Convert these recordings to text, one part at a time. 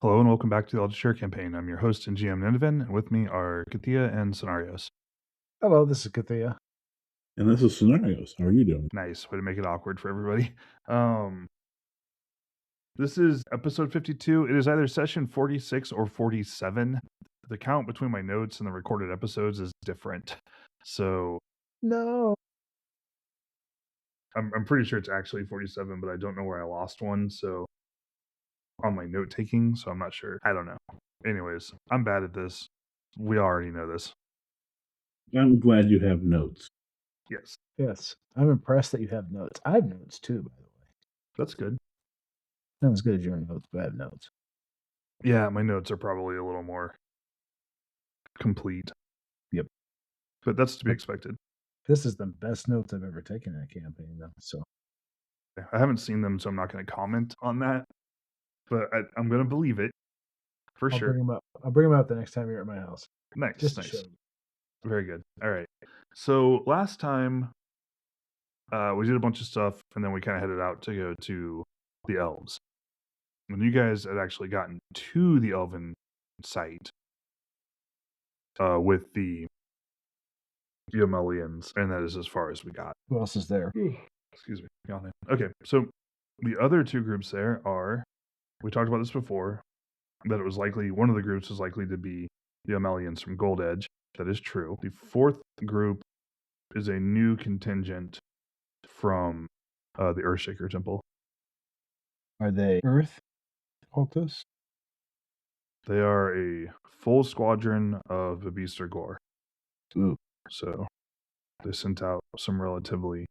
Hello and welcome back to the Elder Share campaign. I'm your host and GM Ninevin, and with me are Kathea and Soinnarios. Hello, this is Kathea. And this is Soinnarios. How are you doing? Nice way to make it awkward for everybody. This is episode 52. It is either session 46 or 47. The count between my notes and the recorded episodes is different. So No. I'm pretty sure it's actually 47, but I don't know where I lost one. So on my note taking, so I'm not sure. I don't know. Anyways, I'm bad at this. We already know this. I'm glad you have notes. Yes. Yes. I'm impressed that you have notes. I have notes too, by the way. That's good. Not as good as your notes, but I have notes. Yeah, my notes are probably a little more complete. Yep. But that's to be expected. This is the best notes I've ever taken in a campaign, though. So I haven't seen them, so I'm not going to comment on that. But I'm going to believe it for I'll sure. bring them up the next time you're at my house. Nice, Just to nice. show you. Very good. All right. So last time we did a bunch of stuff, and then we kind of headed out to go to the Elves. When you guys had actually gotten to the Elven site with the Yamelians, and that is as far as we got. Who else is there? Excuse me. Yawning. Okay, so the other two groups there are, we talked about this before, that it was likely, one of the groups was likely to be the Amelians from Gold Edge. That is true. The fourth group is a new contingent from the Earthshaker Temple. Are they Earth cultists? They are a full squadron of Beaster Gore. Ooh. So they sent out some relatively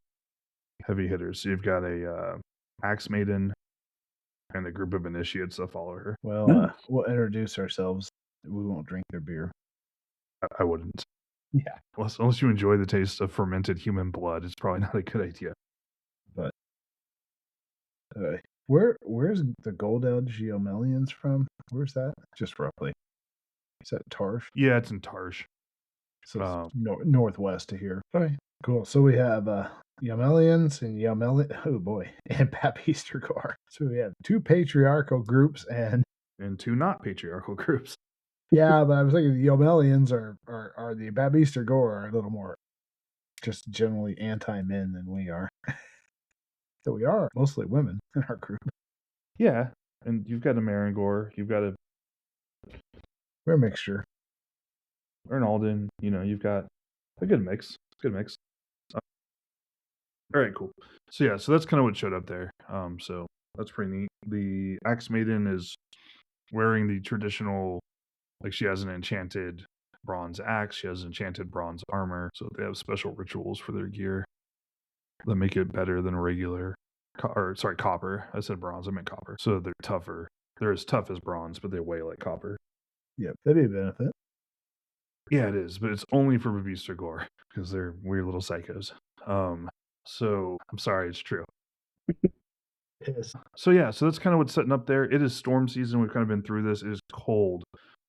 heavy hitters. So you've got a Axe Maiden and a group of initiates that follow her. Well, we'll introduce ourselves. We won't drink their beer. I wouldn't. Yeah. Unless you enjoy the taste of fermented human blood, it's probably not a good idea. But where's the Gold Edge Yomelians from? Where's that? Just roughly. Is that Tarsh? Yeah, it's in Tarsh. So it's northwest of here. Okay, cool. So we have Yamelians and oh boy, and Baptiste Gar. So we have two patriarchal groups and two not patriarchal groups. Yeah, but I was thinking the Yomelians are the Baptiste Gar are a little more just generally anti-men than we are. So we are mostly women in our group. Yeah, and you've got a Marangor, you've got We're a mixture. Ernalden, you've got a good mix. Good mix. All right, cool. So yeah, so that's kind of what showed up there. So that's pretty neat. The Axe Maiden is wearing the traditional, like she has an enchanted bronze axe, she has enchanted bronze armor, so they have special rituals for their gear that make it better than regular, copper. I said bronze, I meant copper. So they're tougher. They're as tough as bronze, but they weigh like copper. Yep, that'd be a benefit. Yeah, it is, but it's only for Beaster Gore because they're weird little psychos. So I'm sorry, it's true. Yes. So yeah, so that's kind of what's setting up there. It is storm season. We've kind of been through this. It is cold,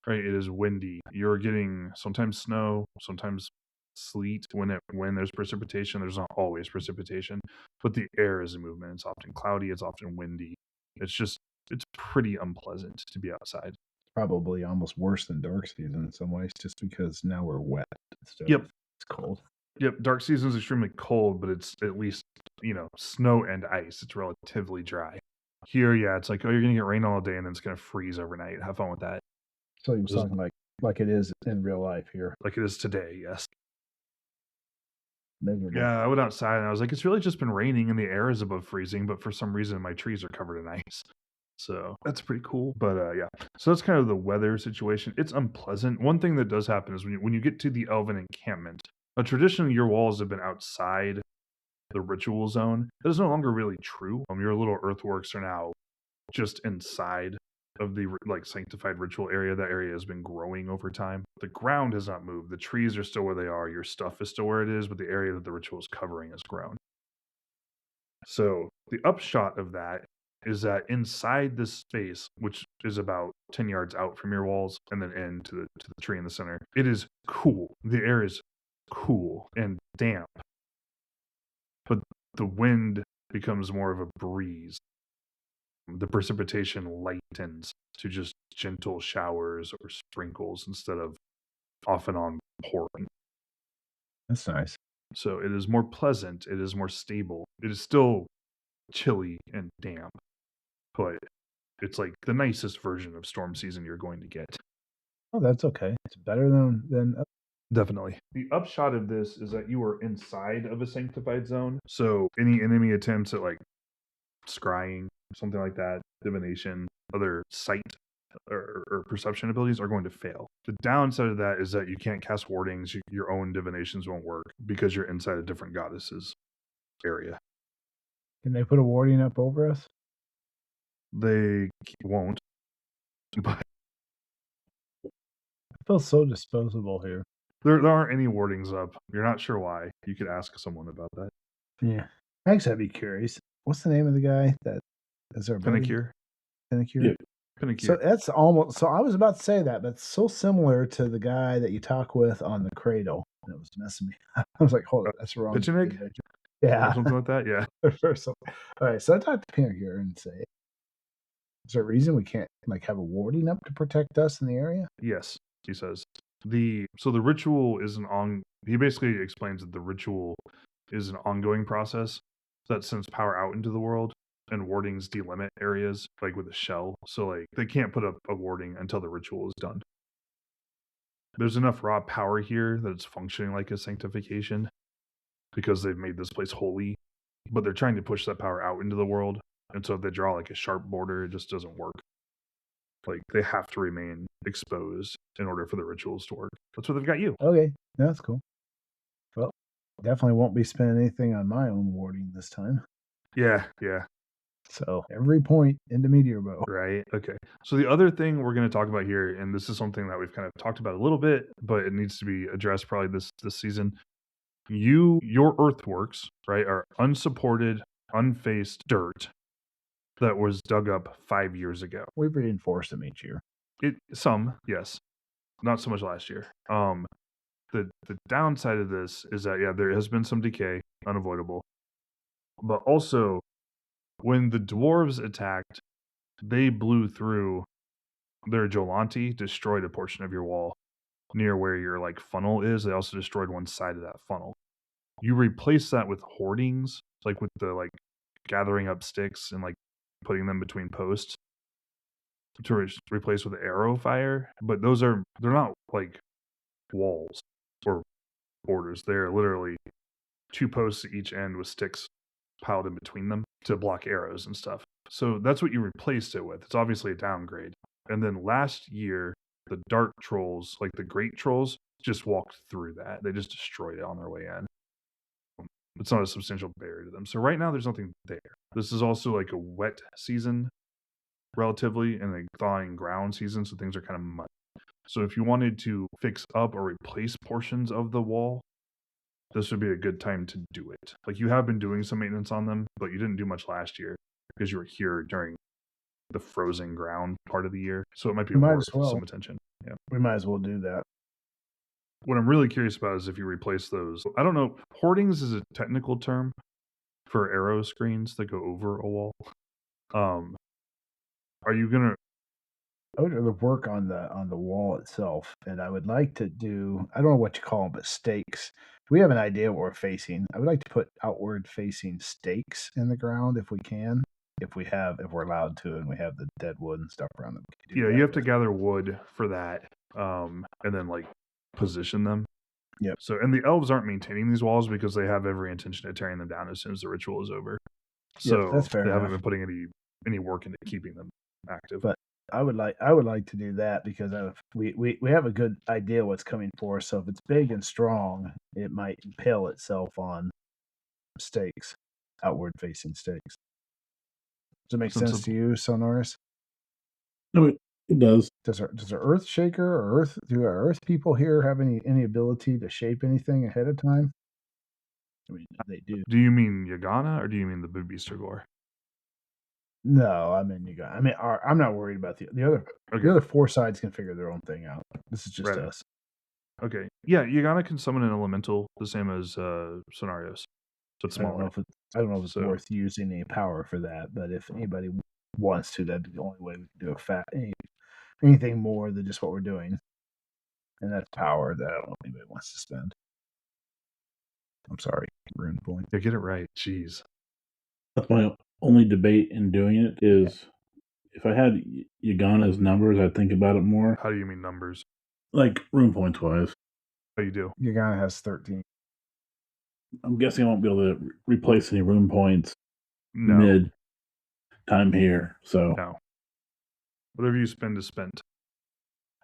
right? It is windy. You're getting sometimes snow, sometimes sleet. When there's precipitation, there's not always precipitation, but the air is in movement. It's often cloudy. It's often windy. It's pretty unpleasant to be outside. Probably almost worse than dark season in some ways, just because now we're wet. Yep, it's cold. Yep, dark season is extremely cold, but it's at least, snow and ice. It's relatively dry. Here, yeah, it's like, oh, you're going to get rain all day and then it's going to freeze overnight. Have fun with that. So you're talking like it is in real life here. Like it is today, yes. Miserable. Yeah, I went outside and I was like, it's really just been raining and the air is above freezing, but for some reason my trees are covered in ice. So that's pretty cool. But yeah, so that's kind of the weather situation. It's unpleasant. One thing that does happen is when you get to the Elven encampment, traditionally your walls have been outside the ritual zone. That is no longer really true. Your little earthworks are now just inside of the sanctified ritual area. That area has been growing over time. The ground has not moved. The trees are still where they are. Your stuff is still where it is, but the area that the ritual is covering has grown. So the upshot of that is that inside this space, which is about 10 yards out from your walls and then into the tree in the center, it is cool. The air is cool and damp, but the wind becomes more of a breeze. the precipitation lightens to just gentle showers or sprinkles instead of off and on pouring. That's nice. So it is more pleasant. It is more stable. It is still chilly and damp, but it's like the nicest version of storm season you're going to get. Oh, that's okay. It's better than Definitely. The upshot of this is that you are inside of a sanctified zone. So any enemy attempts at like scrying, something like that, divination, other sight or perception abilities are going to fail. The downside of that is that you can't cast wardings. Your own divinations won't work because you're inside a different goddess's area. Can they put a warding up over us? They won't, but I feel so disposable here. there aren't any wardings up. You're not sure why. You could ask someone about that. Yeah. Actually, I'd be curious. What's the name of the guy that is our buddy? Penacure? Penacure? Yeah. Penacure. So that's almost. So I was about to say that, but it's so similar to the guy that you talk with on the cradle. That was messing me. I was like, hold on, that's wrong. Pitchenig? Yeah. Or something like that? Yeah. All right. So I talked to Penacure and say, is there a reason we can't like have a warding up to protect us in the area? Yes, he says. The ritual is he basically explains that the ritual is an ongoing process that sends power out into the world, and wardings delimit areas like with a shell. So like they can't put up a warding until the ritual is done. There's enough raw power here that it's functioning like a sanctification because they've made this place holy, but they're trying to push that power out into the world. And so if they draw like a sharp border, it just doesn't work. Like they have to remain exposed in order for the rituals to work. That's what they've got you. Okay, that's cool. Well, definitely won't be spending anything on my own warding this time. Yeah. So every point in the meteor bow. Right. Okay. So the other thing we're going to talk about here, and this is something that we've kind of talked about a little bit, but it needs to be addressed probably this season. Your earthworks, right, are unsupported, unfaced dirt that was dug up 5 years ago. We've reinforced them each year. Some, yes, not so much last year. The downside of this is that there has been some decay, unavoidable, but also when the dwarves attacked, they blew through their Jolanti, destroyed a portion of your wall near where your like funnel is. They also destroyed one side of that funnel. You replace that with hoardings, like with the like gathering up sticks and like putting them between posts to replace with arrow fire. But they're not like walls or borders. They're literally 2 posts at each end with sticks piled in between them to block arrows and stuff. So that's what you replaced it with. It's obviously a downgrade. And then last year, the dark trolls, like the great trolls, just walked through that. They just destroyed it on their way in. It's not a substantial barrier to them. So right now, there's nothing there. This is also like a wet season, relatively, and a thawing ground season, so things are kind of muddy. So if you wanted to fix up or replace portions of the wall, this would be a good time to do it. Like you have been doing some maintenance on them, but you didn't do much last year because you were here during the frozen ground part of the year. So it might be worth some attention. Yeah. We might as well do that. What I'm really curious about is if you replace those. I don't know. Hoardings is a technical term for arrow screens that go over a wall. Are you gonna? I would rather work on the wall itself, and I would like to do. I don't know what you call them, but stakes. We have an idea what we're facing. I would like to put outward facing stakes in the ground if we can, if we're allowed to, and we have the dead wood and stuff around them. Yeah, you have to gather wood for that, and then like position them. Yep. So, and the elves aren't maintaining these walls because they have every intention of tearing them down as soon as the ritual is over. So yep, that's fair they enough. haven't been putting any work into keeping them active. But I would like to do that because we have a good idea what's coming for us. So if it's big and strong, it might impale itself on stakes, outward facing stakes. Does it make sense to you, Soinnarios? No, it does. Does our Earth Shaker or do our Earth people here have any ability to shape anything ahead of time? I mean, they do. Do you mean Yagana or do you mean the Boobiester Gore? No, I mean I'm not worried about the other. Okay. The other 4 sides can figure their own thing out. This is just us. Okay. Yeah, Yagana can summon an elemental the same as Soinnarios. But smaller. I don't know if it's worth using any power for that, but if anybody wants to, that'd be the only way we can do anything more than just what we're doing. And that's power that I don't know if anybody wants to spend. I'm sorry, rune point. Yeah, get it right. Jeez. That's my only debate in doing it is if I had Yagana's numbers, I'd think about it more. How do you mean numbers? Like rune points wise. How you do? Yagana has 13. I'm guessing I won't be able to replace any rune points No. mid time here. So No. Whatever you spend is spent.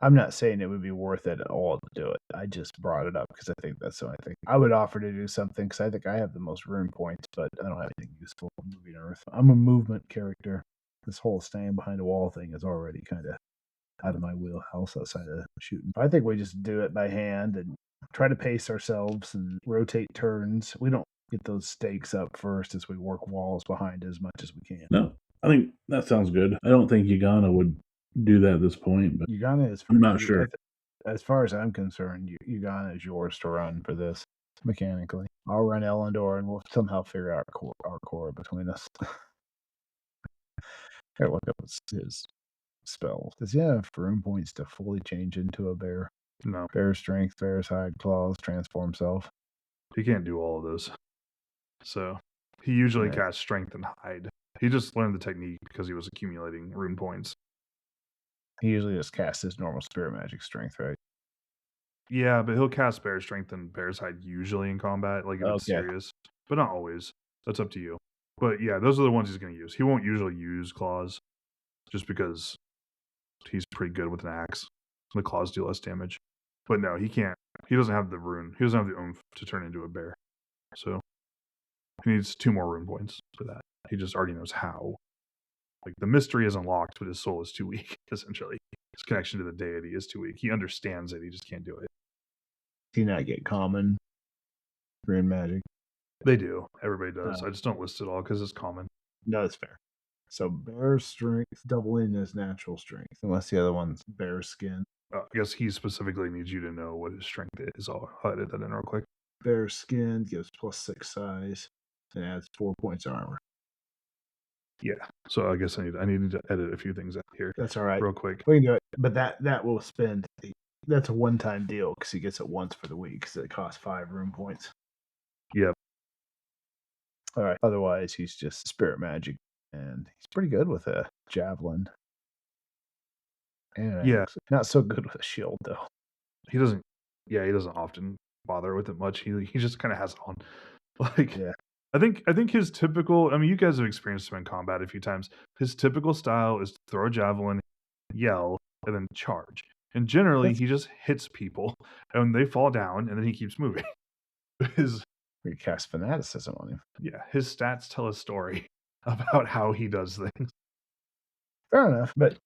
I'm not saying it would be worth it at all to do it. I just brought it up because I think that's the only thing. I would offer to do something because I think I have the most rune points, but I don't have anything useful for moving Earth. I'm a movement character. This whole staying behind a wall thing is already kind of out of my wheelhouse outside of shooting. I think we just do it by hand and try to pace ourselves and rotate turns. We don't get those stakes up first as we work walls behind as much as we can. no, I think that sounds good. I don't think Yagana would do that at this point, but Uganda is. I'm not sure. As far as I'm concerned, Uganda is yours to run for this mechanically. I'll run Elendor, and we'll somehow figure out our core between us. Gotta look up his spells. Does he have rune points to fully change into a bear? No. Bear strength, bear's hide, claws, transform self. He can't do all of those. So he usually Yeah. casts strength and hide. He just learned the technique because he was accumulating rune points. He usually just casts his normal spirit magic strength, right? Yeah, but he'll cast bear strength and bear's hide usually in combat, like if it's Okay. serious. But not always. That's up to you. But yeah, those are the ones he's going to use. He won't usually use claws just because he's pretty good with an axe. The claws do less damage. But no, he can't. He doesn't have the rune. He doesn't have the oomph to turn into a bear. So he needs 2 more rune points for that. He just already knows how. Like the mystery is unlocked, but his soul is too weak, essentially. His connection to the deity is too weak. He understands it, he just can't do it. Does he not get common rune magic? They do. Everybody does. I just don't list it all because it's common. No, that's fair. So bear strength doubling his natural strength, unless the other one's bear skin. I guess he specifically needs you to know what his strength is. I'll edit that in real quick. Bear skin gives +6 size and adds 4 points of armor. Yeah. So I guess I need to edit a few things out here. That's all right. Real quick. We can do it, but that will spend. That's a one-time deal because he gets it once for the week. Because it costs 5 rune points. Yep. All right. Otherwise, he's just spirit magic, and he's pretty good with a javelin. And Yeah. not so good with a shield though. He doesn't. Yeah, he doesn't often bother with it much. He just kind of has it on. Like, Yeah. I think his typical. I mean, you guys have experienced him in combat a few times. His typical style is to throw a javelin, yell, and then charge. And generally, he just hits people, and they fall down, and then he keeps moving. We cast fanaticism on him. Yeah, his stats tell a story about how he does things. Fair enough, but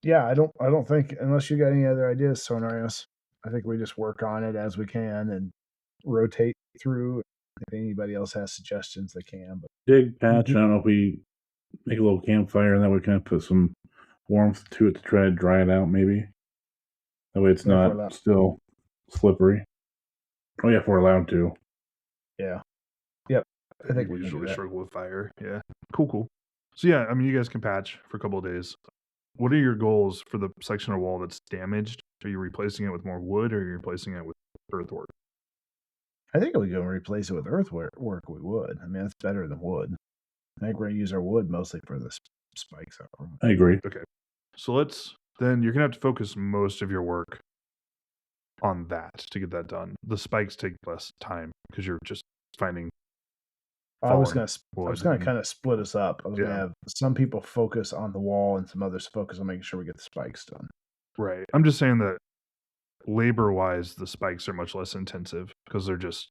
yeah, I don't think unless you got any other ideas, Soinnarios, I think we just work on it as we can and rotate through. If anybody else has suggestions, they can. But dig patch. I don't know if we make a little campfire and that we kind of put some warmth to it to try to dry it out, maybe. That way it's not still slippery. Oh yeah, if we're allowed to. Yeah. Yep. I think we we usually struggle with fire. Yeah. Cool. So yeah, I mean, you guys can patch for a couple of days. What are your goals for the section of wall that's damaged? Are you replacing it with more wood, or are you replacing it with earthwork? I think if we go and replace it with earthwork, we would. I mean, that's better than wood. I think we're going to use our wood mostly for the spikes up front. I agree. Okay. So then you're going to have to focus most of your work on that to get that done. The spikes take less time because you're just finding. I was going to kind of split us up. I was going to have some people focus on the wall and some others focus on making sure we get the spikes done. Right. I'm just saying that labor-wise, the spikes are much less intensive because they're just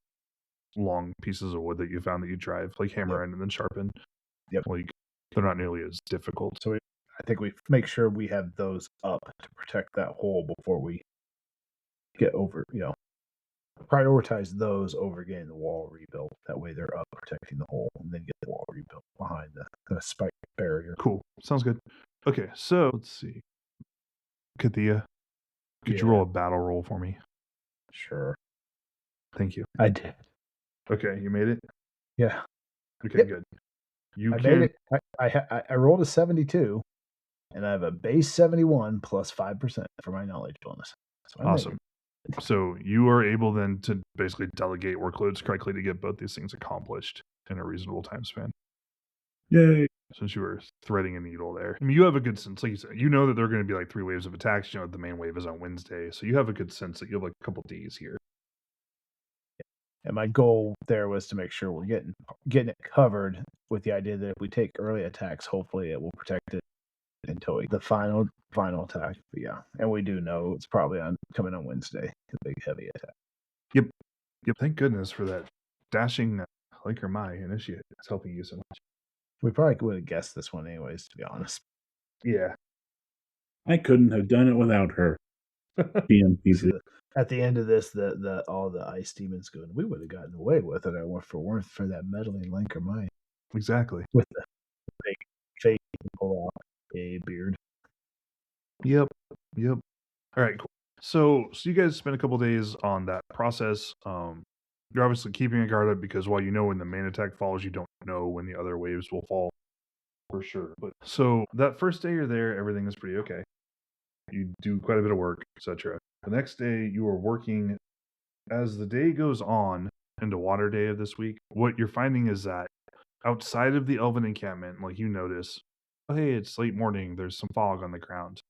long pieces of wood that you found that you drive, like hammer in and then sharpen. Yep. Like they're not nearly as difficult. So I think we make sure we have those up to protect that hole before we get over, prioritize those over getting the wall rebuilt. That way they're up protecting the hole and then get the wall rebuilt behind the spike barrier. Cool. Sounds good. Okay, so let's see. Kathea, could you roll a battle roll for me? Sure. Thank you. I did. Okay, you made it? Yeah. Okay, good. You I made can it. I rolled a 72, and I have a base 71 plus 5% for my knowledge bonus. So I made awesome. So you are able then to basically delegate workloads correctly to get both these things accomplished in a reasonable time span. Yay. Since you were threading a needle there. I mean, you have a good sense. Like you said, you know that there are going to be like 3 waves of attacks. You know, the main wave is on Wednesday. So you have a good sense that you have like a couple days here. And my goal there was to make sure we're getting it covered with the idea that if we take early attacks, hopefully it will protect it until the final attack. But yeah, and we do know it's probably coming on Wednesday, the big heavy attack. Yep. Thank goodness for that dashing Laker Mai initiate. It's helping you so much. We probably would have guessed this one anyways, to be honest. Yeah. I couldn't have done it without her. So at the end of this, all the ice demons going, we would have gotten away with it. I weren't for that meddling Linker Mine. Exactly. With the fake face pull out a beard. Yep. All right, cool. So you guys spend a couple days on that process. You're obviously keeping a guard up because while you know when the main attack falls, you don't know when the other waves will fall for sure. But so that first day you're there, everything is pretty okay. You do quite a bit of work, etc. The next day you are working. As the day goes on into Water Day of this week, what you're finding is that outside of the Elven encampment, like you notice, oh hey, it's late morning. There's some fog on the ground.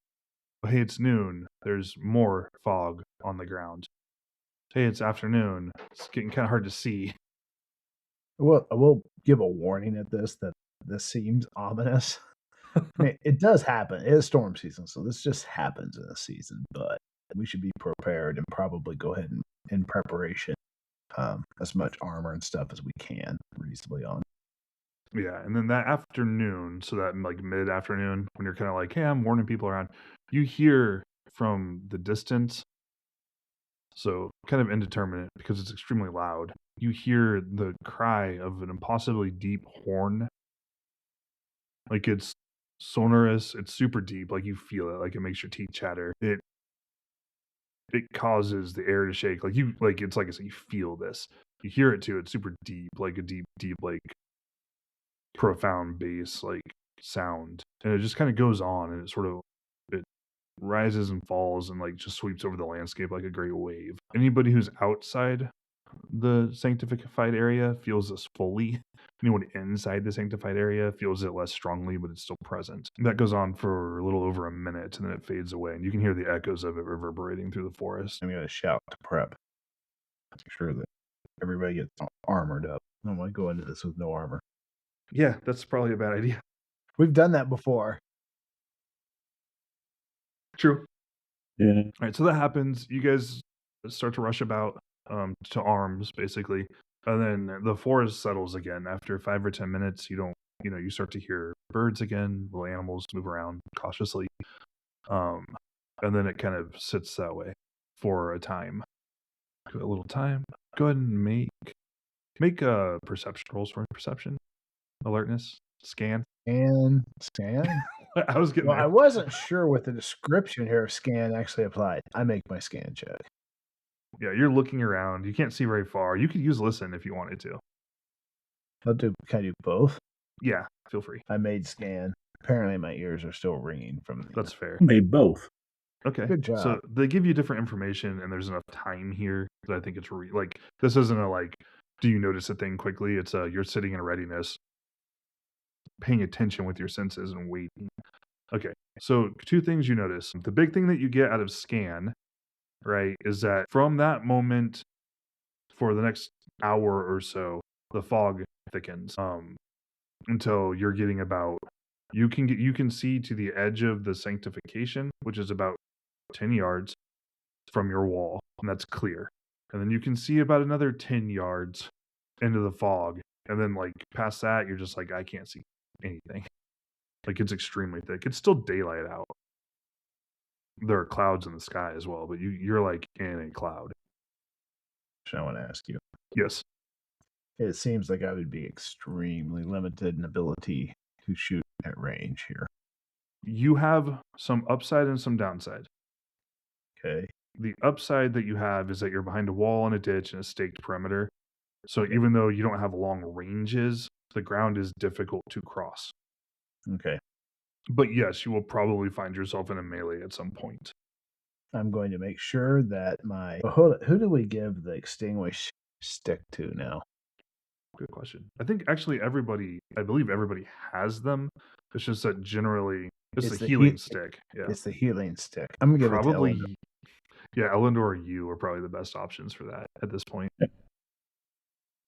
Oh hey, it's noon. There's more fog on the ground. Hey, it's afternoon. It's getting kind of hard to see. Well, I will give a warning at this that this seems ominous. I mean, it does happen. It is storm season, so this just happens in a season. But we should be prepared and probably go ahead and in preparation, as much armor and stuff as we can reasonably on. Yeah, and then that afternoon, so that like mid-afternoon, when you're kind of like, hey, I'm warning people around, you hear from the distance, so kind of indeterminate because it's extremely loud, you hear the cry of an impossibly deep horn. Like it's sonorous, it's super deep, like you feel it, like it makes your teeth chatter. It causes the air to shake. Like it's like I said, you feel this. You hear it too, it's super deep, like a deep, like profound bass like sound, and it just kind of goes on, and it rises and falls and like just sweeps over the landscape like a great wave. Anybody who's outside the sanctified area feels this fully. Anyone inside the sanctified area feels it less strongly, but it's still present. That goes on for a little over a minute, and then it fades away, and you can hear the echoes of it reverberating through the forest. I'm going to shout to prep. Make sure that everybody gets armored up. I don't want to go into this with no armor. Yeah, that's probably a bad idea. We've done that before. True. Yeah. All right, so that happens. You guys start to rush about to arms, basically. And then the forest settles again. After 5 or 10 minutes, you start to hear birds again, little animals move around cautiously. And then it kind of sits that way for a time. Give it a little time. Go ahead and make perception rolls for perception, alertness, scan. Scan? I was getting there. I wasn't sure what the description here of scan actually applied. I make my scan check. Yeah, you're looking around. You can't see very far. You could use listen if you wanted to. Can I do both? Yeah, feel free. I made scan. Apparently my ears are still ringing from That's fair. Made both. Okay. Good job. So they give you different information, and there's enough time here that I think it's like this isn't a like, do you notice a thing quickly? It's you're sitting in readiness, paying attention with your senses and waiting. Okay. So 2 things you notice. The big thing that you get out of scan, right, is that from that moment for the next hour or so, the fog thickens until you're getting about you can see to the edge of the sanctification, which is about 10 yards from your wall, and that's clear. And then you can see about another 10 yards into the fog, and then like past that, you're just like, I can't see anything. Like it's extremely thick. It's still daylight out. There are clouds in the sky as well, but you're like in a cloud. I want to ask you. Yes. It seems like I would be extremely limited in ability to shoot at range here. You have some upside and some downside. Okay. The upside that you have is that you're behind a wall and a ditch and a staked perimeter. So even though you don't have long ranges, the ground is difficult to cross. Okay. But yes, you will probably find yourself in a melee at some point. I'm going to make sure that my who do we give the extinguish stick to now? Good question. I think actually I believe everybody has them. It's just that generally it's the healing stick. Yeah. It's the healing stick. I'm gonna give it to Probably Elendor. yeah, Elendor or you are probably the best options for that at this point.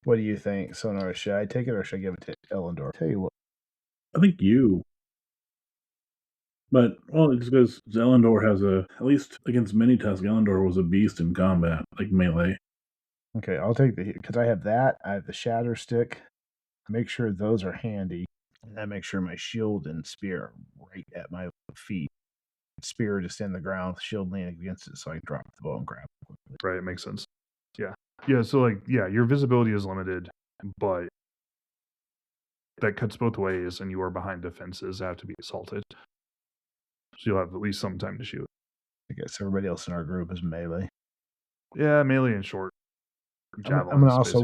What do you think, Soinnarios? Should I take it or should I give it to Elendor? Tell you what. I think you. But, well, it's because Elendor has at least against Mini-Tusk, Elendor was a beast in combat, like melee. Okay, I'll take because I have that. I have the shatter stick. Make sure those are handy. And I make sure my shield and spear are right at my feet. Spear just in the ground, shield leaning against it so I can drop the bow and grab it quickly. Right, it makes sense. Yeah. Yeah, so your visibility is limited, but that cuts both ways, and you are behind defenses that have to be assaulted. So you'll have at least some time to shoot. I guess everybody else in our group is melee. Yeah, melee and short. I'm going to also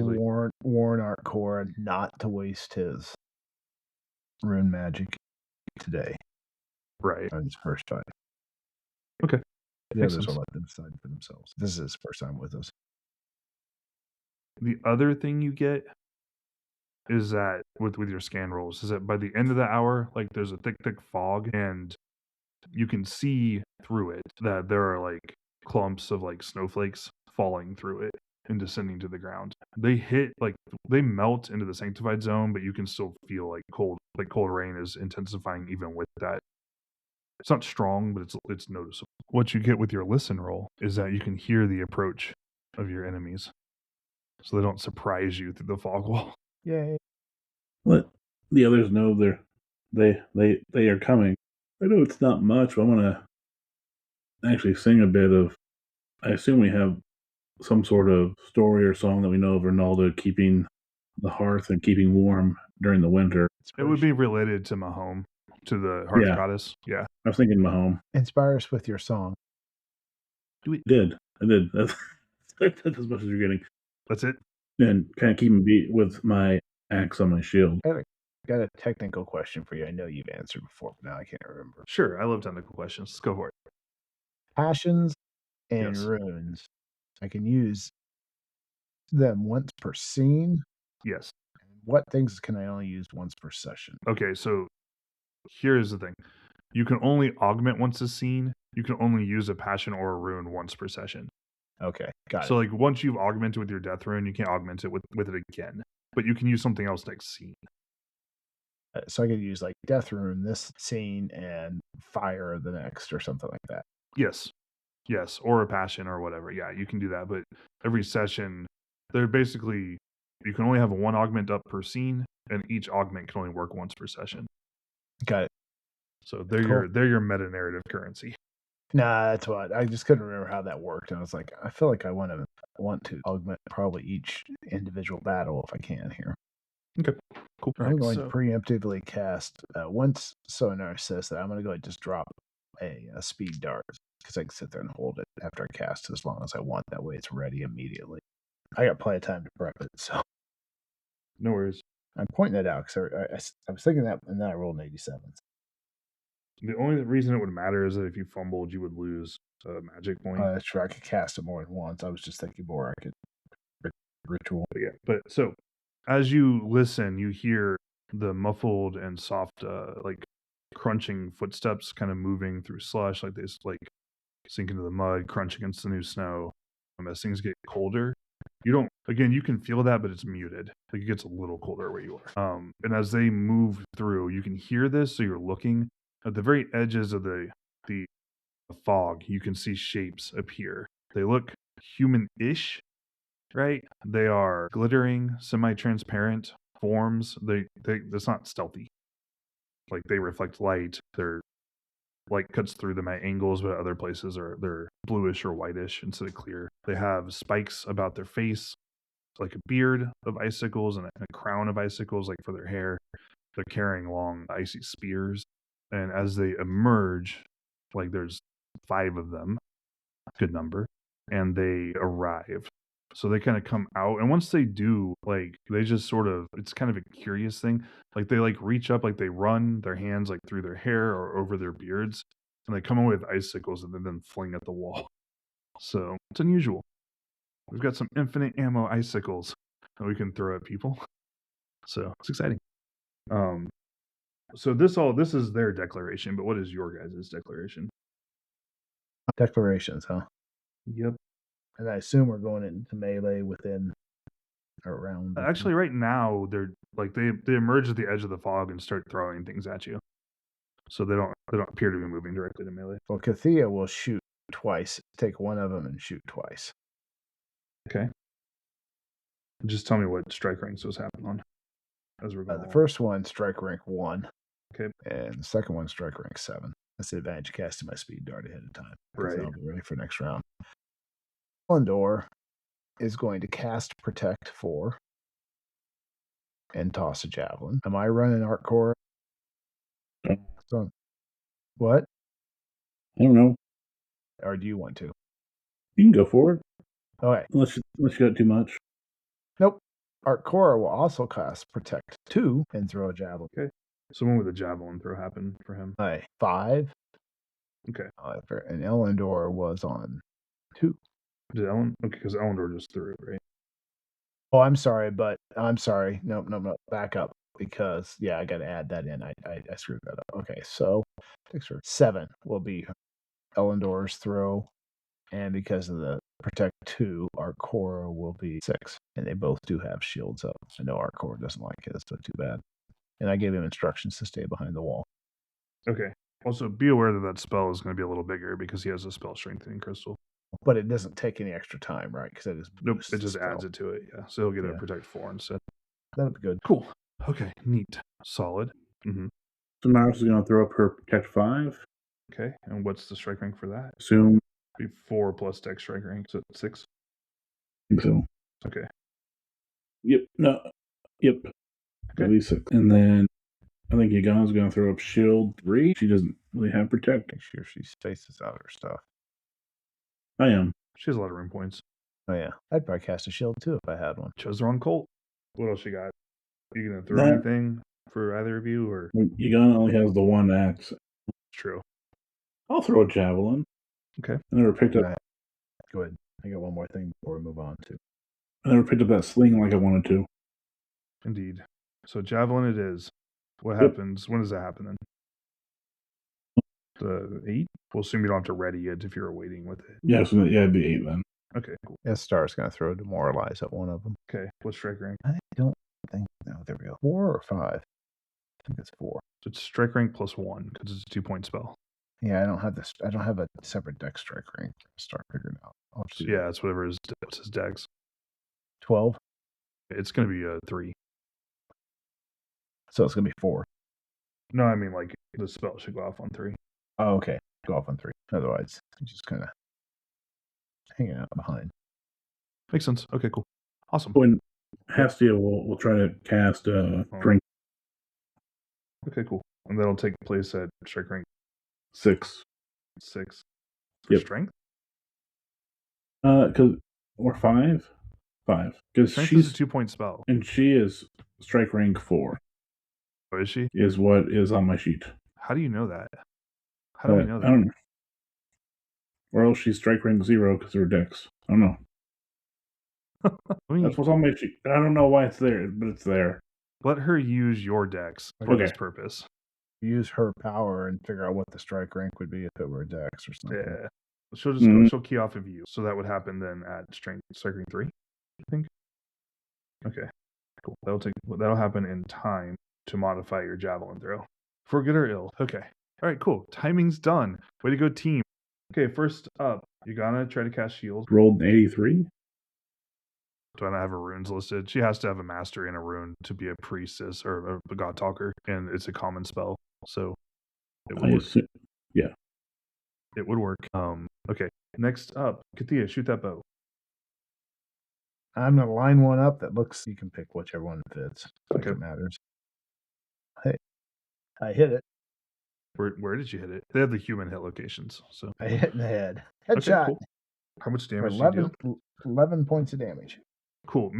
warn our core not to waste his rune magic today. Right. On his first fight. Okay. The others will let them decide for themselves. This is his first time with us. The other thing you get is that with your scan rolls is that by the end of the hour, like there's a thick fog, and you can see through it that there are like clumps of like snowflakes falling through it and descending to the ground. They melt into the sanctified zone, but you can still feel cold rain is intensifying even with that. It's not strong, but it's noticeable. What you get with your listen roll is that you can hear the approach of your enemies, so they don't surprise you through the fog wall. Yay! Let the others know they are coming. I know it's not much, but I'm gonna actually sing a bit of. I assume we have some sort of story or song that we know of Ronaldo keeping the hearth and keeping warm during the winter. It would be related to Mahome, to the hearth goddess. Yeah. I was thinking Mahome. Inspire us with your song. I did. That's as much as you're getting. That's it. And kind of keep him beat with my axe on my shield. I got a technical question for you. I know you've answered before, but now I can't remember. Sure, I love technical questions. Let's go for it. Passions and runes. I can use them once per scene. Yes. What things can I only use once per session? Okay, so here's the thing. You can only augment once a scene. You can only use a passion or a rune once per session. Okay, got it. So once you've augmented with your death rune, you can't augment it with it again. But you can use something else next scene. So I could use death rune this scene and fire the next or something like that. Yes, or a passion or whatever. Yeah, you can do that. But every session, they're basically you can only have one augment up per scene, and each augment can only work once per session. Got it. So they're your meta narrative currency. Nah, that's what I just couldn't remember how that worked. And I was like, I feel like I want to augment probably each individual battle if I can here. Okay, cool. I'm going to preemptively cast once Soinnarios says that I'm going to go ahead and just drop a speed dart because I can sit there and hold it after I cast as long as I want. That way it's ready immediately. I got plenty of time to prep it, so no worries. I'm pointing that out because I was thinking that, and then I rolled an 87. The only reason it would matter is that if you fumbled, you would lose a magic point. That's true. I could cast it more than once. I was just thinking more I could ritual. But so as you listen, you hear the muffled and soft, crunching footsteps kind of moving through slush, like this, sink into the mud, crunch against the new snow. As things get colder, you can feel that, but it's muted. It gets a little colder where you are. And as they move through, you can hear this. So you're looking at the very edges of the fog. You can see shapes appear. They look human-ish, right? They are glittering, semi-transparent forms. That's not stealthy. They reflect light. Their light cuts through them at angles, but other places they're bluish or whitish instead of clear. They have spikes about their face, like a beard of icicles and a crown of icicles, for their hair. They're carrying long icy spears, and as they emerge, there's 5 of them, good number, and they arrive. So they kind of come out, and once they do, like they just sort of, it's kind of a curious thing. Like they like reach up, like they run their hands like through their hair or over their beards, and they come in with icicles and then fling at the wall. So it's unusual. We've got some infinite ammo icicles that we can throw at people. So it's exciting. So this is their declaration, but what is your guys' declaration? Declarations, huh? Yep. And I assume we're going into melee within or around. Actually, right now they're like they emerge at the edge of the fog and start throwing things at you. So they don't appear to be moving directly to melee. Well, Kathea will shoot twice. Take one of them and shoot twice. Okay. Just tell me what strike ranks those happen on. As we're going the first one, strike rank 1. Okay. And the second one, strike rank 7. That's the advantage casting my speed dart ahead of time. Right. I'll be ready for next round. Elendor is going to cast Protect 4 and toss a javelin. Am I running Art Core? So, what? I don't know. Or do you want to? You can go for it. Okay. Unless you got too much. Nope. Art Core will also cast Protect 2 and throw a javelin. Okay. Someone with a javelin throw happened for him. 5. Okay. And Elendor was on 2. Did Ellen? Okay, because Elendor just threw it, right? Oh, I'm sorry. Nope. Back up. Because, I got to add that in. I screwed that up. Okay, so 7 will be Elendor's throw. And because of the Protect 2, Art Core will be 6. And they both do have shields up. I know Art Core doesn't like his, so too bad. And I gave him instructions to stay behind the wall. Okay. Also, be aware that spell is going to be a little bigger because he has a spell strengthening crystal. But it doesn't take any extra time, right? Because it just adds it to it, yeah. So he'll get a Protect 4 instead. That'll be good. Cool. Okay, neat. Solid. Mm-hmm. Soinnarios is going to throw up her Protect 5. Okay, and what's the strike rank for that? Assume. Be 4 plus dex strike rank, so 6? I think so. Okay. Yep. No. Yep. Okay. At least 6. And then I think Yagana's going to throw up Shield 3. She doesn't really have Protect. Make sure she spaces out her stuff. I am. She has a lot of room points. Oh, yeah. I'd probably cast a shield, too, if I had one. Chose the wrong Colt. What else you got? Are you going to throw anything for either of you? Or Yagana only has the one axe. True. I'll throw a javelin. Okay. I never picked up. Go ahead. I got one more thing before we move on to. I never picked up that sling like I wanted to. Indeed. So javelin it is. What happens? When does that happen then? The 8? We'll assume you don't have to ready it if you're waiting with it. Yeah, so it'd be 8 then. Okay, cool. Star's going to throw Demoralize at one of them. Okay, what's strike rank? I don't think. No, there we go. 4 or 5? I think it's 4. So it's strike rank plus 1 because it's a 2-point spell. Yeah, I don't have this. I don't have a separate dex strike rank. Start figuring out. It's whatever his dex. 12. It's going to be a 3. So it's going to be 4. No, I mean like the spell should go off on 3. Oh, okay. Go off on 3. Otherwise, you just kind of hanging out behind. Makes sense. Okay, cool. Awesome. When Hastia will try to cast Drink. Okay, cool. And that'll take place at strike rank 6. 6. For strength? Or 5? 5. Because she's a 2-point spell. And she is strike rank 4. Oh, is she? Is what is on my sheet. How do you know that? How do we know that? I don't know. Or else she's strike rank 0 because of her dex. I don't know. That's what's on my sheet. I don't know why it's there, but it's there. Let her use your dex for this purpose. Use her power and figure out what the strike rank would be if it were a dex or something. Yeah. She'll just she'll key off of you. So that would happen then at strike rank 3, I think. Okay. Cool. That'll happen in time to modify your javelin throw. For good or ill. Okay. All right, cool. Timing's done. Way to go, team. Okay, first up, you're gonna try to cast shield. Rolled 83. Do I not have her runes listed? She has to have a mastery and a rune to be a priestess or a god talker, and it's a common spell, so it would work. Yeah. It would work. Okay. Next up, Kathea, shoot that bow. I'm gonna line one up that looks. You can pick whichever one fits. Okay. It matters. Hey, I hit it. Where did you hit it? They have the human hit locations, so I hit in the head. Headshot. Okay, cool. How much damage did you do? 11 points of damage. Cool.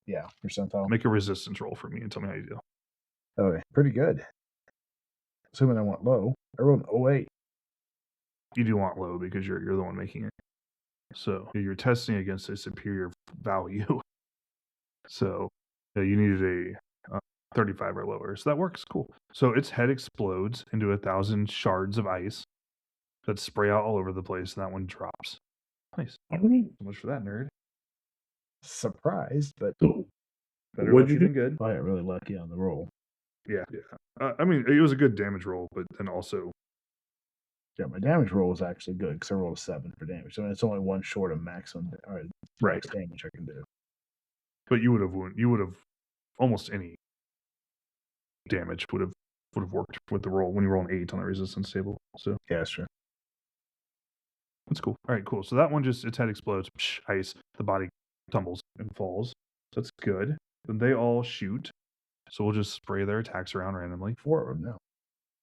Yeah, percentile. Make a resistance roll for me and tell me how you do. Okay, pretty good. Assuming I want low. I rolled an 08. You do want low because you're the one making it. So you're testing against a superior value. So you needed a 35 or lower. So that works. Cool. So its head explodes into 1,000 shards of ice that spray out all over the place, and that one drops. Nice. All right. So much for that, nerd. Surprised, but better lucky than good. I got really lucky on the roll. Yeah. I mean, it was a good damage roll, but then also. Yeah, my damage roll was actually good because I rolled a 7 for damage. I mean, it's only one short of maximum max damage I can do. But you would have almost any damage would have worked with the roll when you roll an 8 on the resistance table. So yeah, sure. That's cool. All right, cool. So that one its head explodes, ice, the body tumbles and falls. That's good. Then they all shoot. So we'll just spray their attacks around randomly. 4 of them now.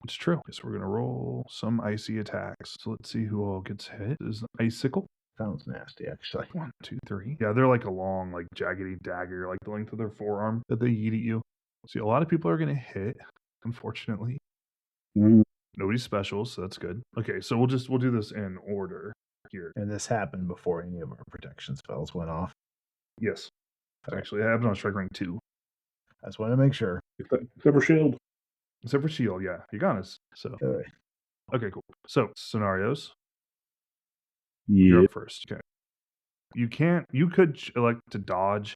It's true. Guess we're gonna roll some icy attacks. So let's see who all gets hit. This is the icicle. Sounds nasty, actually. 1, 2, 3. Yeah, they're like a long, like jaggedy dagger, like the length of their forearm that they yeet at you. See, a lot of people are gonna hit, unfortunately. Nobody's special, so that's good. Okay, so we'll do this in order here. And this happened before any of our protection spells went off. Yes. Actually, it happened on strike rank 2. I just want to make sure. Except for shield. Except for shield, yeah. You got us. So okay, cool. So Soinnarios. Yeah. You're up first. Okay. You could elect to dodge.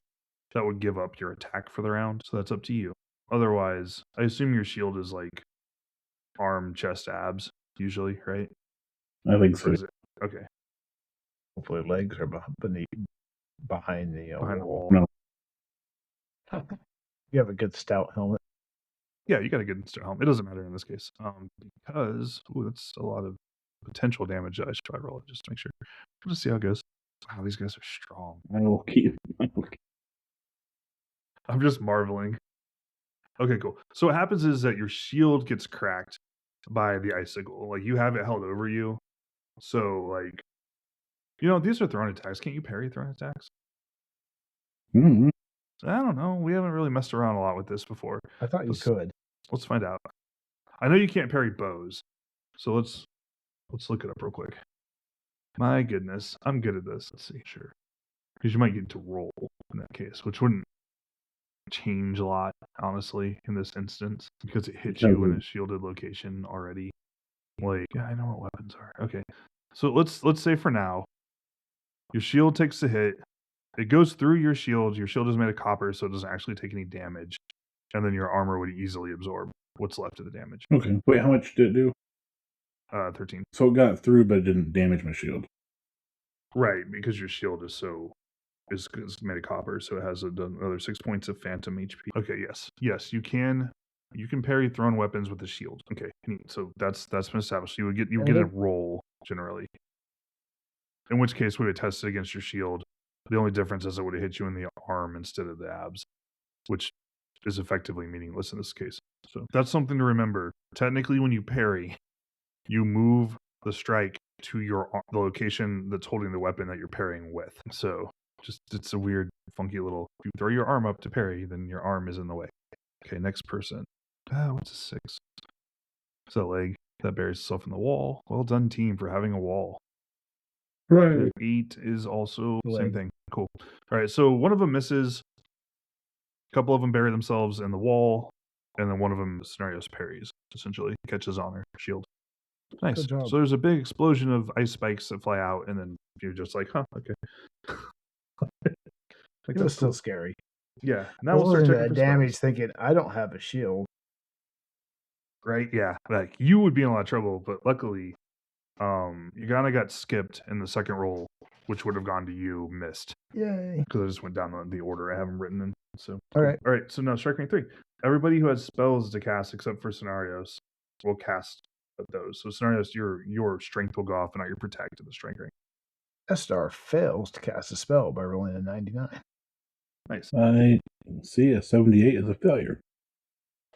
That would give up your attack for the round, so that's up to you. Otherwise, I assume your shield is like arm, chest, abs, usually, right? I think so. Okay. Hopefully legs are behind the wall. No. You have a good stout helmet. Yeah, you got a good stout helmet. It doesn't matter in this case. Because that's a lot of potential damage that I should try roll it just to make sure. We'll just see how it goes. Wow, these guys are strong. I will keep. I'm just marveling. Okay, cool. So what happens is that your shield gets cracked by the icicle. Like you have it held over you. So like, these are thrown attacks. Can't you parry thrown attacks? Mm-hmm. I don't know. We haven't really messed around a lot with this before. I thought you could. Let's find out. I know you can't parry bows. So let's look it up real quick. My goodness, I'm good at this. Let's see, sure. Because you might get to roll in that case, which wouldn't change a lot, honestly, in this instance, because it hits you in a shielded location already. Like, yeah, I know what weapons are. Okay, so let's say for now, your shield takes the hit. It goes through your shield. Your shield is made of copper, so it doesn't actually take any damage, and then your armor would easily absorb what's left of the damage. Okay. Wait, how much did it do? 13. So it got through, but it didn't damage my shield. Right, because your shield is made of copper, so it has another 6 points of phantom HP. Okay, yes, you can parry thrown weapons with a shield. Okay, neat. So that's been established. You would get a roll generally. In which case we would test it against your shield. The only difference is it would have hit you in the arm instead of the abs, which is effectively meaningless in this case. So that's something to remember. Technically, when you parry, you move the strike to the location that's holding the weapon that you're parrying with. So it's a weird, funky little. If you throw your arm up to parry, then your arm is in the way. Okay, next person. What's a 6? It's a leg that buries itself in the wall. Well done, team, for having a wall. Right. 8 is also the same thing. Cool. All right, so one of them misses. A couple of them bury themselves in the wall, and then one of them, Soinnarios, parries, essentially, catches on her shield. Nice. So there's a big explosion of ice spikes that fly out, and then you're just like, huh, okay. It was still scary. Yeah. Now we'll start checking for damage, spells. thinking, I don't have a shield. Right? Yeah. Like, you would be in a lot of trouble, but luckily, you kind of got skipped in the second roll, which would have gone to you, missed. Yay. Because I just went down the order I have them written in. So All right. So now strike rank 3. Everybody who has spells to cast except for Soinnarios will cast those. So Soinnarios, your strength will go off and not your protect in the strength rank. Estar fails to cast a spell by rolling a 99. Nice. I see a 78 is a failure.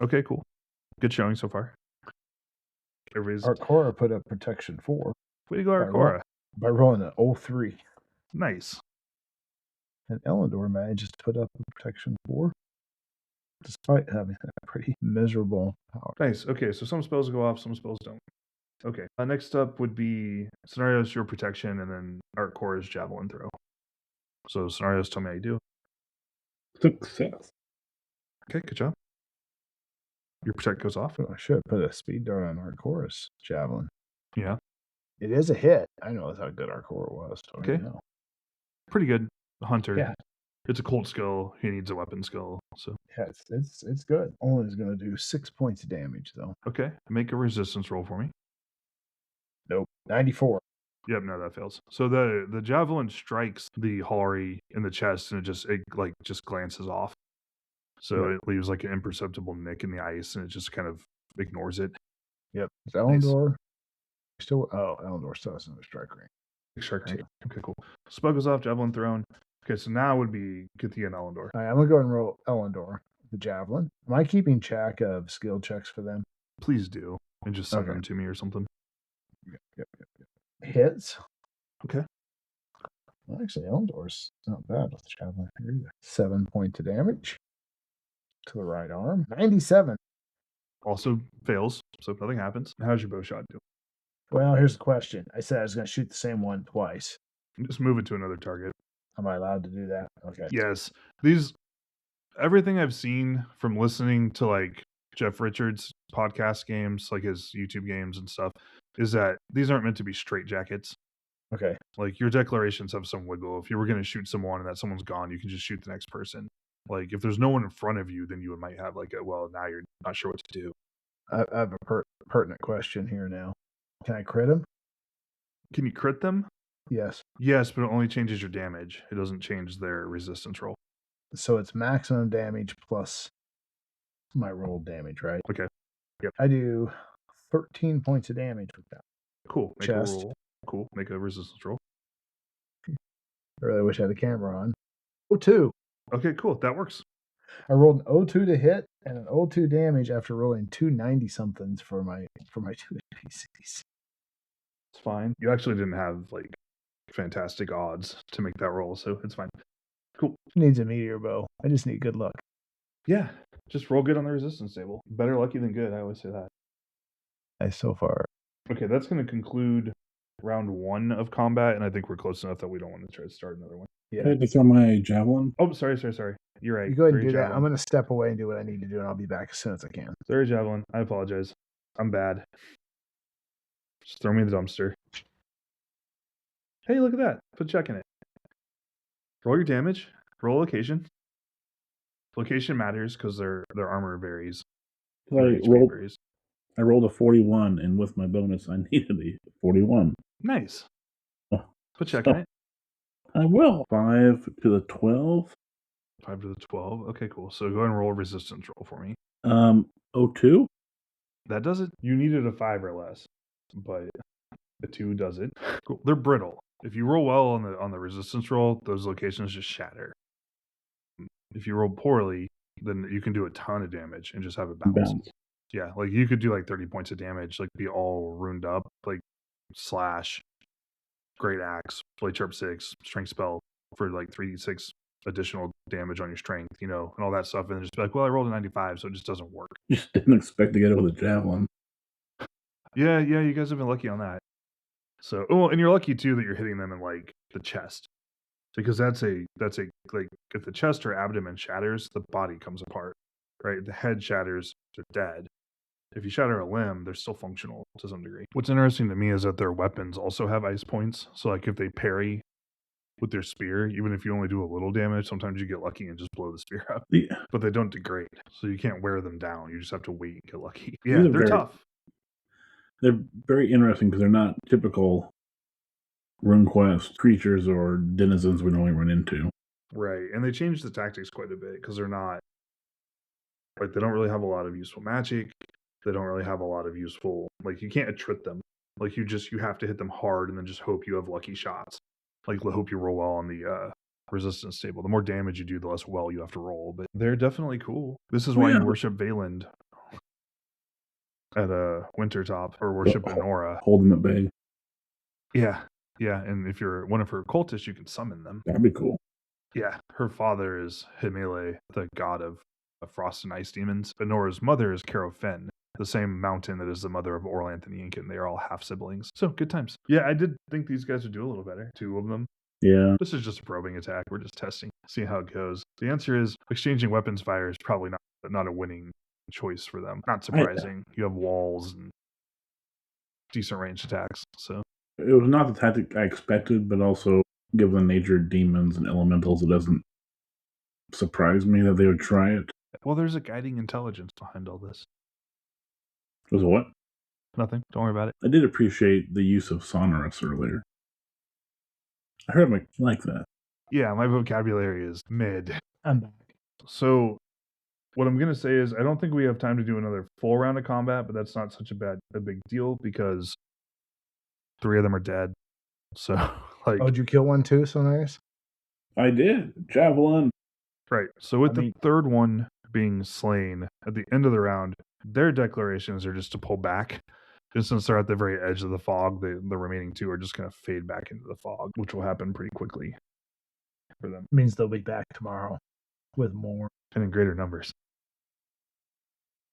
Okay, cool. Good showing so far. Arkora put up protection 4. Way to go, Arkora. By rolling an 03. Nice. And Elendor manages to put up a protection 4, despite having a pretty miserable power. Nice. Okay, so some spells go off, some spells don't. Okay. Next up would be Soinnarios, your protection, and then Art Core's javelin throw. So Soinnarios, tell me how you do. Success. Okay, good job. Your protect goes off. Oh, I should have put a speed dart on Art Core's javelin. Yeah. It is a hit. I know that's how good Art Core was. Okay. Pretty good. Hunter. Yeah. It's a cold skill. He needs a weapon skill. So yeah, it's good. Only is going to do 6 points of damage though. Okay. Make a resistance roll for me. Nope. 94. Yep, no, that fails. So the javelin strikes the Hallry in the chest, and it just glances off. So it leaves like an imperceptible nick in the ice, and it just kind of ignores it. Yep. Is Elendor still? Oh, Elendor still has another strike range. Strike range. Okay, cool. Spell goes off, javelin thrown. Okay, so now would be Kathea and Elendor. All right, I'm gonna go ahead and roll Elendor, the javelin. Am I keeping track of skill checks for them? Please do, and just send them to me or something. Yep. Hits. Okay. Well, actually, Elendor's not bad with the javelin either. 7 points of damage to the right arm. 97. Also fails, so nothing happens. How's your bow shot do? Well, here's the question. I said I was going to shoot the same one twice. Just move it to another target. Am I allowed to do that? Okay. Yes. Everything I've seen from listening to like Jeff Richards' podcast games, like his YouTube games and stuff, is that these aren't meant to be straight jackets. Okay. Like your declarations have some wiggle. If you were going to shoot someone and that someone's gone, you can just shoot the next person. Like if there's no one in front of you, then you might have like now you're not sure what to do. I have a pertinent question here now. Can I crit him? Can you crit them? Yes. Yes, but it only changes your damage. It doesn't change their resistance roll. So it's maximum damage plus my rolled damage, right? Okay. Yep. I do 13 points of damage with that. Cool. Make Chest. a roll. Cool. Make a resistance roll. I really wish I had the camera on. 02. Okay, cool. That works. I rolled an 02 to hit and an 02 damage after rolling 290 somethings for my two NPCs. It's fine. You actually didn't have like fantastic odds to make that roll, so it's fine. Cool. Needs a meteor bow. I just need good luck. Yeah. Just roll good on the resistance table. Better lucky than good. I always say that. So far. Okay, that's going to conclude round 1 of combat, and I think we're close enough that we don't want to try to start another one. I had to throw my javelin. Oh, sorry. You're right. You go ahead and do that. I'm going to step away and do what I need to do, and I'll be back as soon as I can. Sorry, javelin. I apologize. I'm bad. Just throw me in the dumpster. Hey, look at that. Put a check in it. Roll your damage. Roll location. Location matters because their armor varies. I rolled a 41, and with my bonus, I needed a 41. Nice. Put check in it. I will. 5 to the 12. 5 to the 12. Okay, cool. So go ahead and roll a resistance roll for me. 02? That does it. You needed a 5 or less, but a 2 does it. Cool. They're brittle. If you roll well on the resistance roll, those locations just shatter. If you roll poorly, then you can do a ton of damage and just have it bounce. Yeah, like you could do like 30 points of damage, like be all ruined up, like slash, great axe, blade sharp 6, strength spell for like 3d6 additional damage on your strength, and all that stuff, and just be like, well, I rolled a 95, so it just doesn't work. Just didn't expect to get it with a javelin. Yeah, you guys have been lucky on that. So, and you're lucky too that you're hitting them in like the chest, because that's a like if the chest or abdomen shatters, the body comes apart, right? The head shatters, they're dead. If you shatter a limb, they're still functional to some degree. What's interesting to me is that their weapons also have ice points. So like if they parry with their spear, even if you only do a little damage, sometimes you get lucky and just blow the spear up. Yeah. But they don't degrade, so you can't wear them down. You just have to wait and get lucky. Yeah, they're tough. They're very interesting because they're not typical RuneQuest creatures or denizens we normally run into. Right, and they changed the tactics quite a bit because they're not, like, they don't really have a lot of useful magic. They don't really have a lot of useful, like, you can't attrit them. Like, you have to hit them hard and then just hope you have lucky shots. Like, hope you roll well on the resistance table. The more damage you do, the less well you have to roll. But they're definitely cool. This is why you worship Valand at Wintertop, or worship Enora. Hold them at bay. Yeah. Yeah, and if you're one of her cultists, you can summon them. That'd be cool. Yeah, her father is Himele, the god of frost and ice demons. Honora's mother is Carofen, the same mountain that is the mother of Orlanth and Yinkin. They are all half siblings. So good times. Yeah, I did think these guys would do a little better. 2 of them. Yeah. This is just a probing attack. We're just testing, see how it goes. The answer is exchanging weapons fire is probably not a winning choice for them. Not surprising. You have walls and decent range attacks. So it was not the tactic I expected, but also given the nature of demons and elementals, it doesn't surprise me that they would try it. Well, there's a guiding intelligence behind all this. Was what? Nothing. Don't worry about it. I did appreciate the use of Soinnarios earlier. I heard him like that. Yeah, my vocabulary is mid. I'm back. So what I'm going to say is I don't think we have time to do another full round of combat, but that's not such a big deal because 3 of them are dead. So, like... Oh, did you kill one too, Soinnarios? I did. Javelin. Right. So with the third one being slain at the end of the round, their declarations are just to pull back. Just since they're at the very edge of the fog, the remaining 2 are just going to fade back into the fog, which will happen pretty quickly for them. It means they'll be back tomorrow with more. And in greater numbers.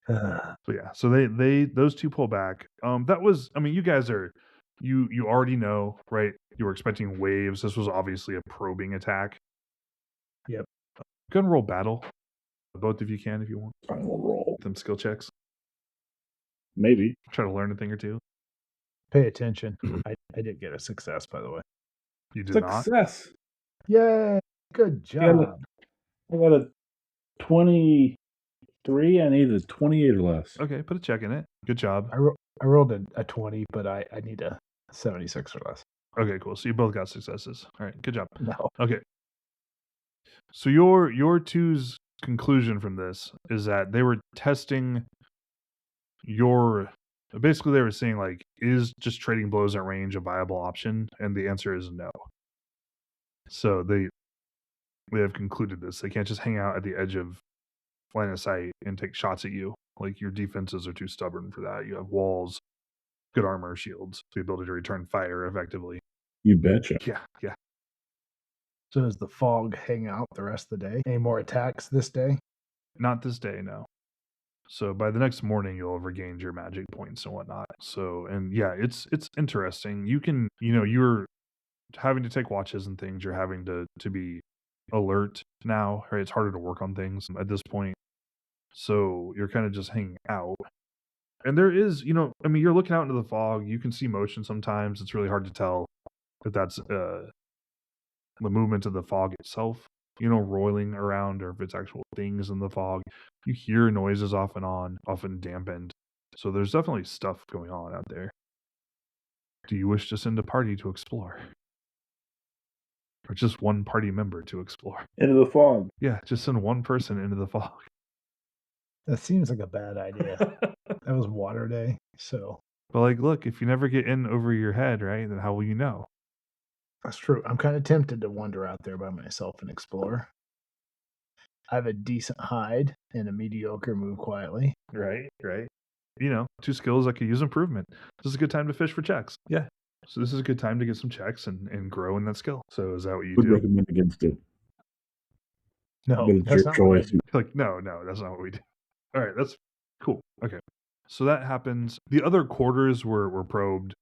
So yeah, so those 2 pull back. That was, I mean, you guys are, you already know, right? You were expecting waves. This was obviously a probing attack. Yep. Go and roll battle. Both of you can if you want. I will roll them skill checks. Maybe. Try to learn a thing or 2. Pay attention. I did get a success, by the way. You did Success. Yay! Good job. I got a 23. I needed a 28 or less. Okay, put a check in it. Good job. I rolled a 20, but I need a 76 or less. Okay, cool. So you both got successes. All right, good job. No. Okay. So your 2's conclusion from this is that they were testing your... Basically, they were saying, like, is just trading blows at range a viable option? And the answer is no. So they have concluded this. They can't just hang out at the edge of line of sight and take shots at you. Like, your defenses are too stubborn for that. You have walls, good armor, shields, the ability to return fire effectively. You betcha. Yeah. So does the fog hang out the rest of the day? Any more attacks this day? Not this day, no. So by the next morning, you'll have regained your magic points and whatnot. So, and yeah, it's interesting. You can, you're having to take watches and things. You're having to be alert now, right? It's harder to work on things at this point. So you're kind of just hanging out. And there is, you're looking out into the fog. You can see motion sometimes. It's really hard to tell if that's the movement of the fog itself, roiling around, or if it's actual things in the fog. You hear noises off and on, often dampened. So there's definitely stuff going on out there. Do you wish to send a party to explore? Or just one party member to explore? Into the fog. Yeah, just send one person into the fog. That seems like a bad idea. That was water day, so... But, like, look, if you never get in over your head, right, then how will you know? That's true. I'm kind of tempted to wander out there by myself and explore. I have a decent hide and a mediocre move quietly. Right. 2 skills that could use improvement. This is a good time to fish for checks. Yeah. So this is a good time to get some checks and grow in that skill. So is that what you Would do? recommend against it. No, but it's your choice. Like, no, that's not what we do. All right, that's cool. Okay. So that happens. The other quarters were probed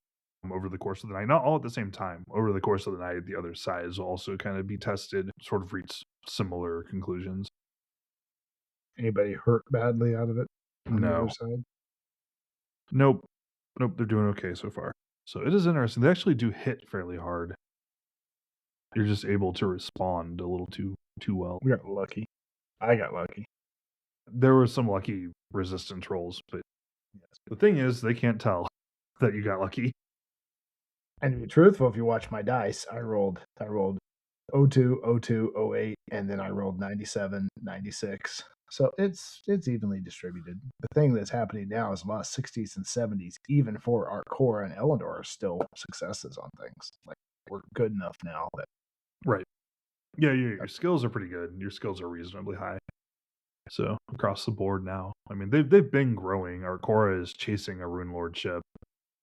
over the course of the night. Not all at the same time. Over the course of the night, the other sides will also kind of be tested, sort of reach similar conclusions. Anybody hurt badly out of it on the other side? Nope, they're doing okay so far. So it is interesting. They actually do hit fairly hard. You're just able to respond a little too well. We got lucky. I got lucky. There were some lucky resistance rolls, but the thing is, they can't tell that you got lucky. And to be truthful, if you watch my dice, I rolled 02, 02, 08, and then I rolled 97, 96. So it's evenly distributed. The thing that's happening now is a lot of 60s and 70s, even for our core and Elendor, are still successes on things. Like, we're good enough now that... Right. Yeah, your skills are pretty good. Your skills are reasonably high. So across the board now, I mean, they've been growing. Our Korra is chasing a Rune Lord ship.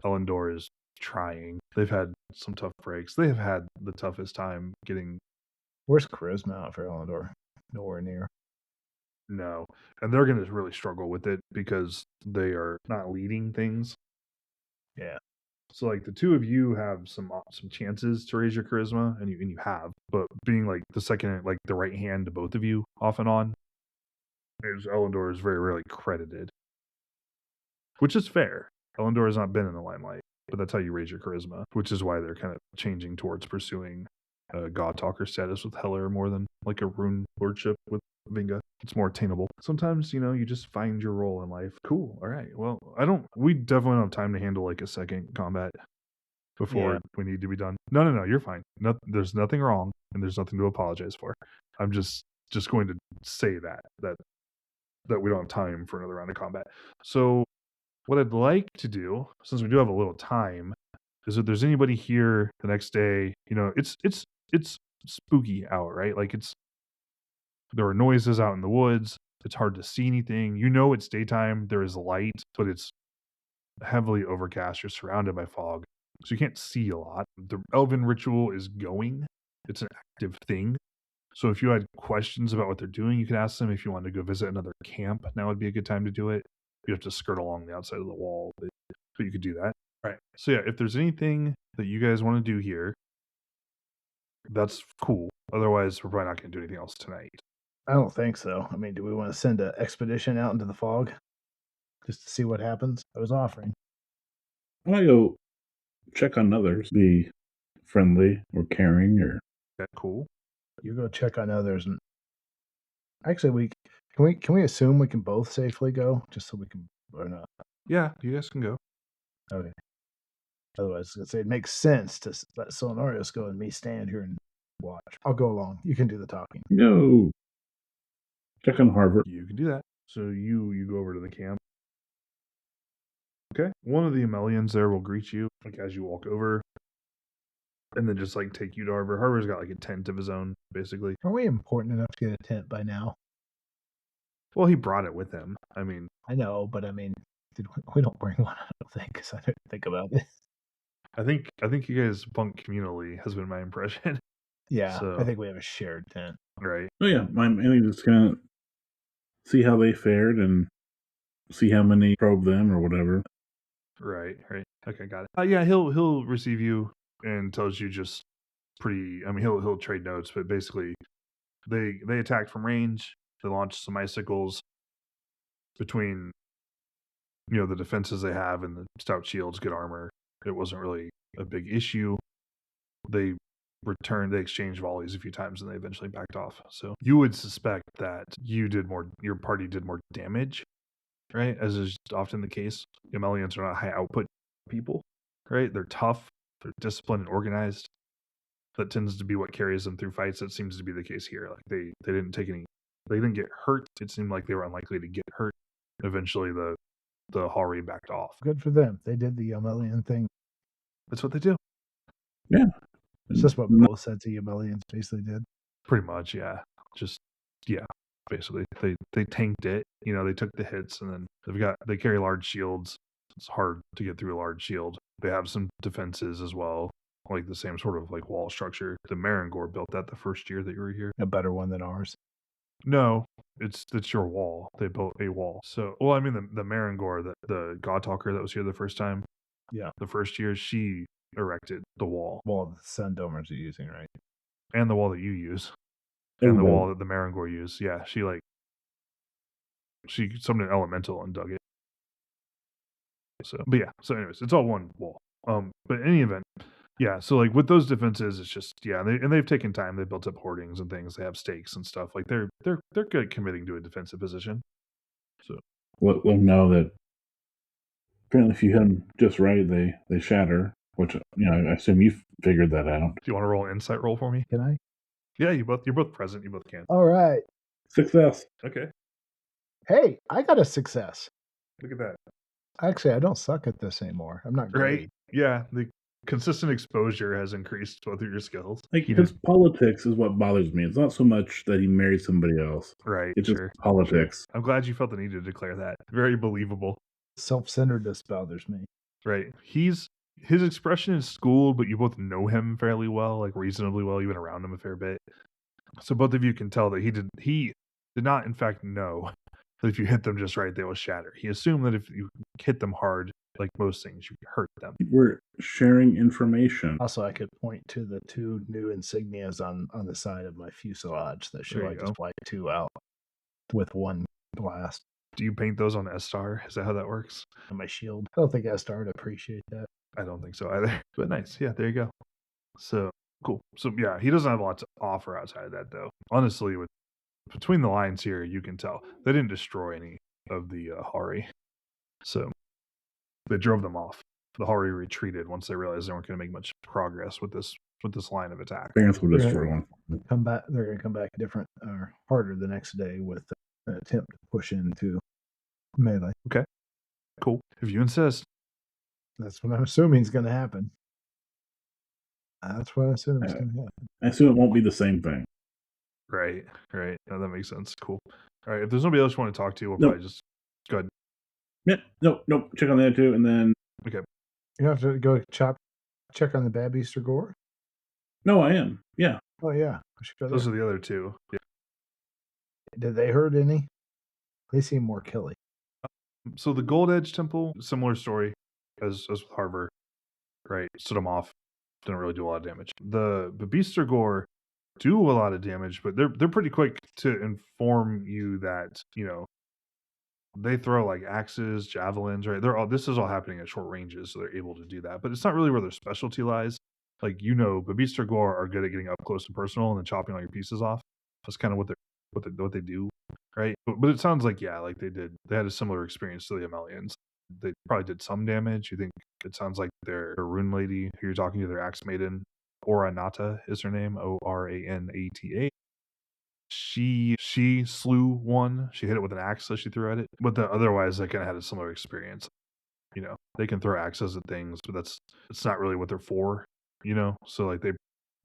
Elendor is trying. They've had some tough breaks. They have had the toughest time getting. Where's charisma out for Elendor? Nowhere near. No, and they're going to really struggle with it because they are not leading things. Yeah. So like the two of you have some chances to raise your charisma, and you have, but being like the second, like the right hand to both of you off and on, Elendor is very rarely credited, which is fair. Elendor has not been in the limelight, but that's how you raise your charisma, which is why they're kind of changing towards pursuing God Talker status with Heller more than like a rune lordship with Vinga. It's more attainable. Sometimes, you just find your role in life. Cool. All right. Well, we definitely don't have time to handle like a second combat before we need to be done. No, you're fine. There's nothing wrong, and there's nothing to apologize for. I'm just going to say that we don't have time for another round of combat. So what I'd like to do, since we do have a little time, is if there's anybody here the next day, it's spooky out, right? Like there are noises out in the woods. It's hard to see anything. It's daytime. There is light, but it's heavily overcast. You're surrounded by fog, so you can't see a lot. The elven ritual is going. It's an active thing. So if you had questions about what they're doing, you could ask them. If you wanted to go visit another camp, now would be a good time to do it. You have to skirt along the outside of the wall, but you could do that. All right. So yeah, if there's anything that you guys want to do here, that's cool. Otherwise, we're probably not going to do anything else tonight. I don't think so. I mean, do we want to send an expedition out into the fog just to see what happens? I was offering. I want to go check on others, be friendly or caring or. Okay, cool. You go check on others, and actually, can we assume we can both safely go, just so we can, or not? Yeah, you guys can go. Okay. Otherwise, I'd say it makes sense to let Soinnarios go and me stand here and watch. I'll go along. You can do the talking. No. Check on Harvard. You can do that. So you go over to the camp. Okay. One of the Amelians there will greet you, like as you walk over, and then just like take you to Harbor. Harbor's got like a tent of his own, basically. Are we important enough to get a tent by now? Well, he brought it with him. I mean, I know, but I mean, we don't bring one. I don't think, because I didn't think about it. I think you guys bunk communally has been my impression. Yeah, so, I think we have a shared tent. Right. Oh yeah, I'm mainly just gonna see how they fared and see how many probe them or whatever. Right. Okay, got it. Yeah, he'll receive you and tells you just pretty. I mean, he'll trade notes, but basically, they attacked from range. They launched some icicles between, the defenses they have and the stout shields, good armor. It wasn't really a big issue. They exchanged volleys a few times, and they eventually backed off. So you would suspect that your party did more damage, right? As is often the case. Amelians are not high output people, right? They're tough, they're disciplined and organized. That tends to be what carries them through fights. That seems to be the case here. Like they didn't get hurt. It seemed like they were unlikely to get hurt. Eventually the Hallry backed off. Good for them. They did the Amelian thing. That's what they do. Yeah. It's just what both sets of Amelians basically did. Pretty much, yeah. Basically. They tanked it. They took the hits, and then they carry large shields. It's hard to get through a large shield. They have some defenses as well, like the same sort of like wall structure. The Marangor built that the first year that you were here. A better one than ours. No, it's your wall. They built a wall. So, well, I mean the Marangor, the God Talker that was here the first time. Yeah. The first year, she erected the wall. Wall the Sun Domers are using, right? And the wall that you use. And the wall that the Marangor use. Yeah, she summoned an elemental and dug it. So, but yeah. So anyways, it's all one wall. But in any event, yeah. So like with those defenses, it's just they've taken time. They built up hoardings and things. They have stakes and stuff. Like they're good at committing to a defensive position. So we'll know that apparently if you hit them just right, they shatter. Which I assume you figured that out. Do you want to roll an insight roll for me? Can I? Yeah, you're both present. You both can. All right. Success. Okay. Hey, I got a success. Look at that. Actually, I don't suck at this anymore. I'm not great. Right? Yeah, the consistent exposure has increased both of your skills. Like his politics is what bothers me. It's not so much that he married somebody else. Right. It's just politics. I'm glad you felt the need to declare that. Very believable. Self-centeredness bothers me. Right. He's his expression is schooled, but you both know him fairly well, like reasonably well. You've been around him a fair bit, so both of you can tell that he did not, in fact, know that if you hit them just right, they will shatter. He assumed that if you hit them hard, like most things, you hurt them. We're sharing information. Also, I could point to the 2 new insignias on the side of my fuselage that show I just wiped 2 out with 1 blast. Do you paint those on S-Star? Is that how that works? On my shield. I don't think S-Star would appreciate that. I don't think so either. But nice. Yeah, there you go. So cool. So yeah, he doesn't have a lot to offer outside of that, though. Honestly, with between the lines here, you can tell they didn't destroy any of the Hari. So they drove them off. The Hari retreated once they realized they weren't going to make much progress with this line of attack. Parents will destroy one. Come back. They're going to come back different or harder the next day with an attempt to push into melee. Okay, cool. If you insist. That's what I'm assuming is going to happen. That's what I assume is going to happen. I assume it won't be the same thing. Right. No, that makes sense. Cool. All right. If there's nobody else you want to talk to, we'll probably just go ahead. Yeah. Nope. Check on that too, and then. Okay. You have to go check on the Bad Beast or Gore? No, I am. Yeah. Oh, yeah. Those are the other 2. Yeah. Did they hurt any? They seem more killy. So the Gold Edge Temple, similar story as with Harvard, right? Stood them off. Didn't really do a lot of damage. The Beasts or Gore do a lot of damage, but they're pretty quick to inform you that, they throw like axes, javelins, right? This is all happening at short ranges, so they're able to do that. But it's not really where their specialty lies. Like, Beast or Gore are good at getting up close and personal and then chopping all your pieces off. That's kind of what they do, right? But it sounds like they had a similar experience to the Amelians. They probably did some damage. You think it sounds like their rune lady who you're talking to, their axe maiden, Oranata is her name, Oranata. She slew one. She hit it with an axe that she threw at it. But otherwise, they kind of had a similar experience. They can throw axes at things, but it's not really what they're for. So like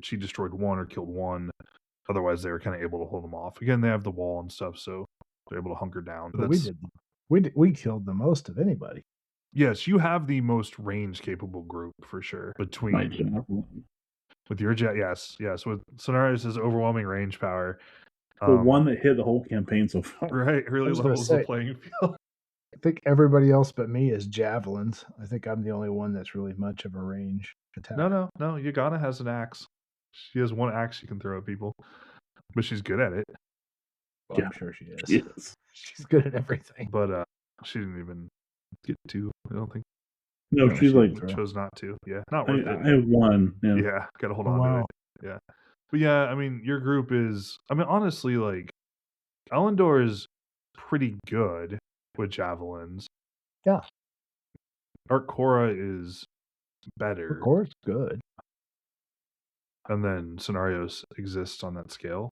she destroyed one or killed one. Otherwise, they were kind of able to hold them off. Again, they have the wall and stuff, so they're able to hunker down. But we killed the most of anybody. Yes, you have the most range capable group for sure. With your jet, yes. With Soinnarios' overwhelming range power. The one that hit the whole campaign so far. Right, really levels the playing field. I think everybody else but me is javelins. I think I'm the only one that's really much of a range attack. No. Yagana has an axe. She has one axe she can throw at people, but she's good at it. Well, yeah, I'm sure she is. Yes. She's good at everything. But she didn't even get to, I don't think. No, she chose not to. Yeah, not worth it. I have one. Yeah, gotta hold on to it. Yeah. But yeah, I mean, your group is, honestly, like, Elendor is pretty good with javelins. Yeah. Cora is better. Cora's good. And then Soinnarios exists on that scale,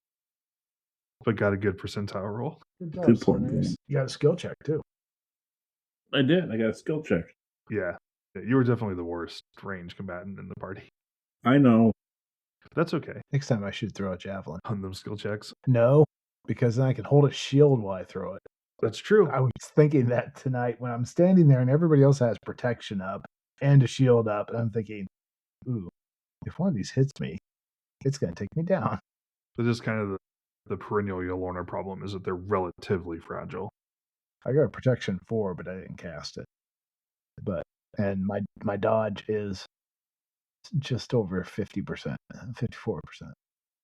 but got a good percentile roll. Good point. You got a skill check, too. I did. I got a skill check. Yeah. You were definitely the worst range combatant in the party. I know. That's okay. Next time I should throw a javelin. On them skill checks? No, because then I can hold a shield while I throw it. That's true. I was thinking that tonight when I'm standing there and everybody else has protection up and a shield up. And I'm thinking, ooh, if one of these hits me, it's going to take me down. This is kind of the perennial Yolorna problem, is that they're relatively fragile. I got a protection 4, but I didn't cast it. And my dodge is just over 50%, 54%.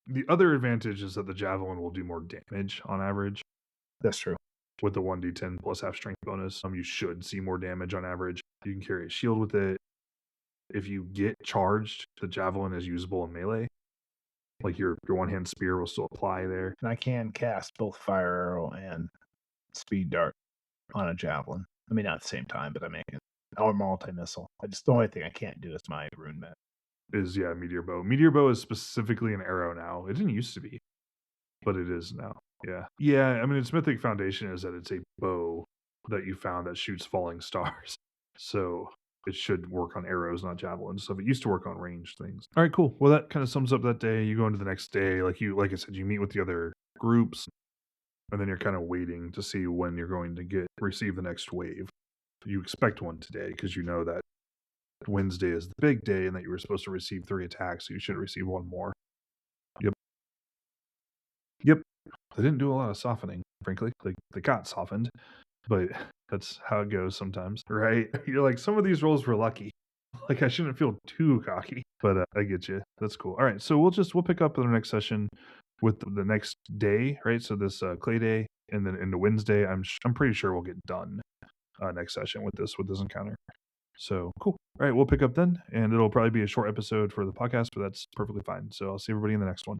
The other advantage is that the javelin will do more damage on average. That's true. With the 1d10 plus half strength bonus, you should see more damage on average. You can carry a shield with it. If you get charged, the javelin is usable in melee. Like your one-hand spear will still apply there. And I can cast both fire arrow and speed dart on a javelin. I mean, not at the same time, but I make it. Or multi-missile. The only thing I can't do is my rune met. Is, meteor bow. Meteor bow is specifically an arrow now. It didn't used to be, but it is now. Yeah. I mean, its mythic foundation is that it's a bow that you found that shoots falling stars. So it should work on arrows, not javelins. So it used to work on ranged things. All right, cool. Well, that kind of sums up that day. You go into the next day. Like I said, you meet with the other groups, and then you're kind of waiting to see when you're going to receive the next wave. You expect one today because you know that Wednesday is the big day and that you were supposed to receive 3 attacks, so you should receive 1 more. Yep. They didn't do a lot of softening, frankly. They got softened, but that's how it goes sometimes, right? You're like, some of these rolls were lucky. Like, I shouldn't feel too cocky, but I get you. That's cool. All right, so we'll pick up in the next session with the next day, right? So this clay day, and then into Wednesday, I'm pretty sure we'll get done next session with this encounter. So cool. All right, we'll pick up then, and it'll probably be a short episode for the podcast, but that's perfectly fine. So I'll see everybody in the next one.